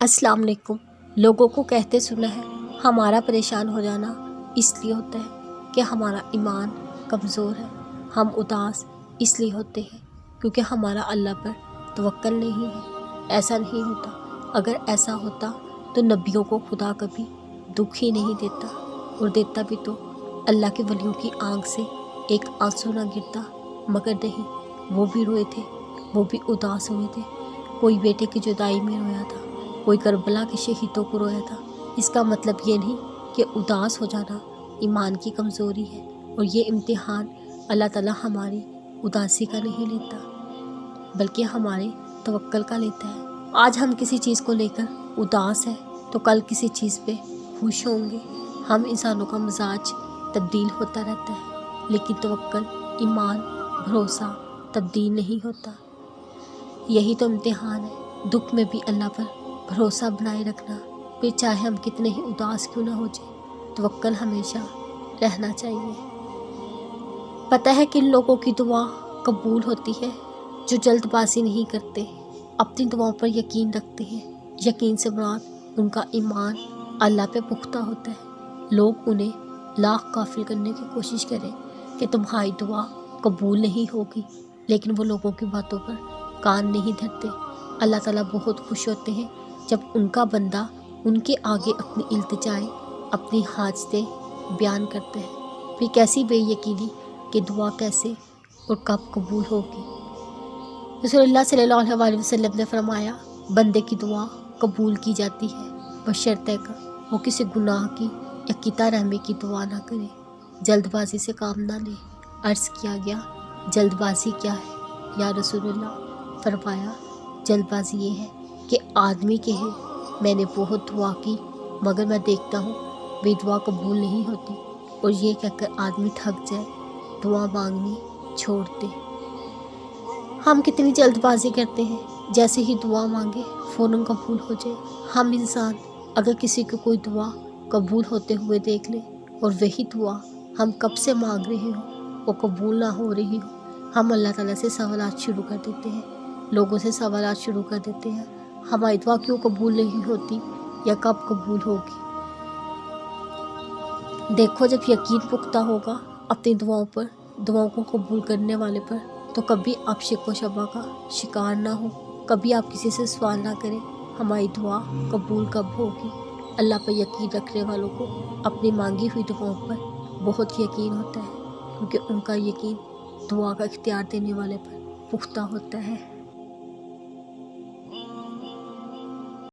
अस्सलाम वालेकुम। लोगों को कहते सुना है हमारा परेशान हो जाना इस लिए होता है कि हमारा ईमान कमज़ोर है। हम उदास इसलिए होते हैं क्योंकि हमारा अल्लाह पर तवक्कल नहीं है। ऐसा नहीं होता। अगर ऐसा होता तो नबियों को खुदा कभी दुख ही नहीं देता, और देता भी तो अल्लाह के वलियों की आंख से एक आंसू ना गिरता। मगर नहीं, वो भी रोए थे, वो भी उदास हुए थे। कोई बेटे की जुदाई में रोया था, कोई करबला के शहीदों को रोया था। इसका मतलब ये नहीं कि उदास हो जाना ईमान की कमज़ोरी है, और ये इम्तिहान अल्लाह ताला हमारी उदासी का नहीं लेता बल्कि हमारे तवक्कल का लेता है। आज हम किसी चीज़ को लेकर उदास हैं तो कल किसी चीज़ पे खुश होंगे। हम इंसानों का मिजाज तब्दील होता रहता है, लेकिन तवक्कल, ईमान, भरोसा तब्दील नहीं होता। यही तो इम्तिहान है, दुख में भी अल्लाह पर भरोसा बनाए रखना। फिर चाहे हम कितने ही उदास क्यों ना हो जाए, तवक्कल हमेशा रहना चाहिए। पता है किन लोगों की दुआ कबूल होती है? जो जल्दबाजी नहीं करते, अपनी दुआओं पर यकीन रखते हैं। यकीन से मुराद उनका ईमान अल्लाह पे पुख्ता होता है। लोग उन्हें लाख गाफिल करने की कोशिश करें कि तुम्हारी दुआ कबूल नहीं होगी, लेकिन वो लोगों की बातों पर कान नहीं धरते। अल्लाह ताला बहुत खुश होते हैं जब उनका बंदा उनके आगे अपनी इल्तिजाएं, अपनी हाजतें बयान करते हैं। फिर कैसी बेयकीनी कि दुआ कैसे और कब कबूल होगी। रसूलुल्लाह सल्लल्लाहु अलैहि वसल्लम ने फरमाया, बंदे की दुआ कबूल की जाती है बशर्ते का वो किसी गुनाह की या किता रहमी की दुआ ना करे, जल्दबाजी से काम ना ले। अर्ज़ किया गया, जल्दबाजी क्या है या रसूलुल्लाह? फरमाया, जल्दबाजी ये है कि आदमी के है मैंने बहुत दुआ की मगर मैं देखता हूँ वे दुआ कबूल नहीं होती, और ये कहकर आदमी थक जाए, दुआ मांगनी छोड़ दे। हम कितनी जल्दबाजी करते हैं, जैसे ही दुआ मांगे फ़ौरन कबूल हो जाए। हम इंसान अगर किसी को कोई दुआ कबूल होते हुए देख ले और वही दुआ हम कब से मांग रहे हो वो कबूल ना हो रही हो, हम अल्लाह ताला से सवालात शुरू कर देते हैं, लोगों से सवालात शुरू कर देते हैं, हमारी दुआ क्यों कबूल नहीं होती या कब कबूल होगी। देखो, जब यकीन पुख्ता होगा अपनी दुआओं पर, दुआओं को कबूल करने वाले पर, तो कभी आप शिक व शबा का शिकार ना हो। कभी आप किसी से सवाल ना करें हमारी दुआ कबूल कब होगी। अल्लाह पर यकीन रखने वालों को अपनी मांगी हुई दुआओं पर बहुत यकीन होता है, क्योंकि उनका यकीन दुआ का इख्तियार देने वाले पर पुख्ता होता है।